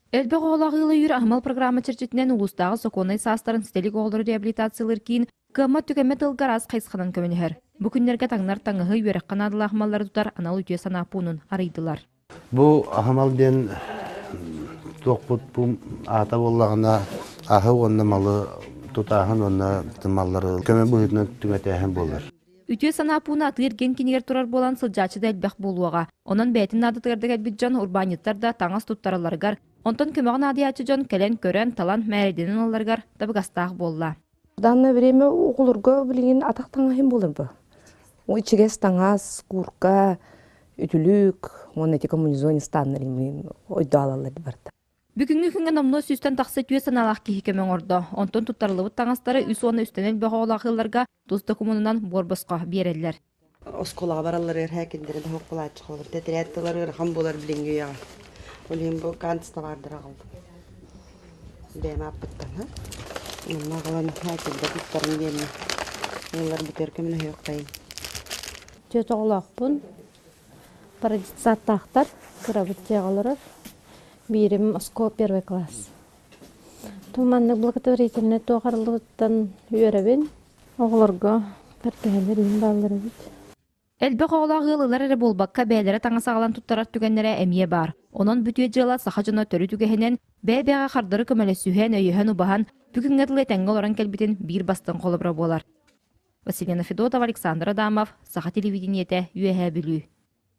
Элбек оғылағылы үйір АһыМал программа чырчетінен улустағы соконай састарын стелик оғылыр реабилитациялар кейін кымма түкеме тылғар аз қайсқанан көменігер. Бүкіндерге таңнар таңығы үйерек қанадылы АһыМаллар тұтар анал үтүө санаа пуунун арыйдылар. Бұл АһыМал ден тоқпыт бұл ата боллағына ағы онны малы тұтағын онны маллары көме бұйытны түңетәйін болыр. Үтүө санаа пуунун атыы-эргиэн киинигэр турар болан сылжачы да элбэх болуага. Онон бәйтин надытырдык элбит урбаниттар да таңас туттараларгар. Онтон көмөгөн адыячы жон келен көрен талан мээриденин аларгар табыгастаах болла. В данное время угулурга билген атак таңахим болын бу. Ичигес таңас, курка, үтүлүк, монети коммунизоне станнарын ойдалалар барда. Бүгүнгү күнгө номно сүстен таксы үтүө санаалаах кихи көмөң ордо. Онтон туттарылыбыт таңастары үс оны үстенен бөгөөлахыларга тус документунан борбоско берелер. Осколага баралар хакиндер да хокулач калыр. Тетрияттылар хам болар билинге я. Олим бу канцта бардыр калды. Бема апыттан, ха? Мына галан хакиндер туттарын берме. Олар битер көмөнө йокпайын. Төтоглакпын. Парадитсаттактар, кырабыттыгалар. Бирим оско первый класс. Туманны благотворительный тоғарылыттан үйеребен. Оғылырға тартығаларым баллары бит. Элбек оғылағылылар әрі болбаққа бәлері таңасағалан туттарар түгенлері әмие бар. Онон бүтүө жыла саха жона төрі түгенен бәй-бәға қардыры көмәлі сүйен өйіген ұбахан бүгінгі дылы тәңгі оларан кәлбітін бір бастың қолыбыра болар. Василина Федотова, Александр Адамов, Саха телевидениеті, Үөһээ Бүлүү.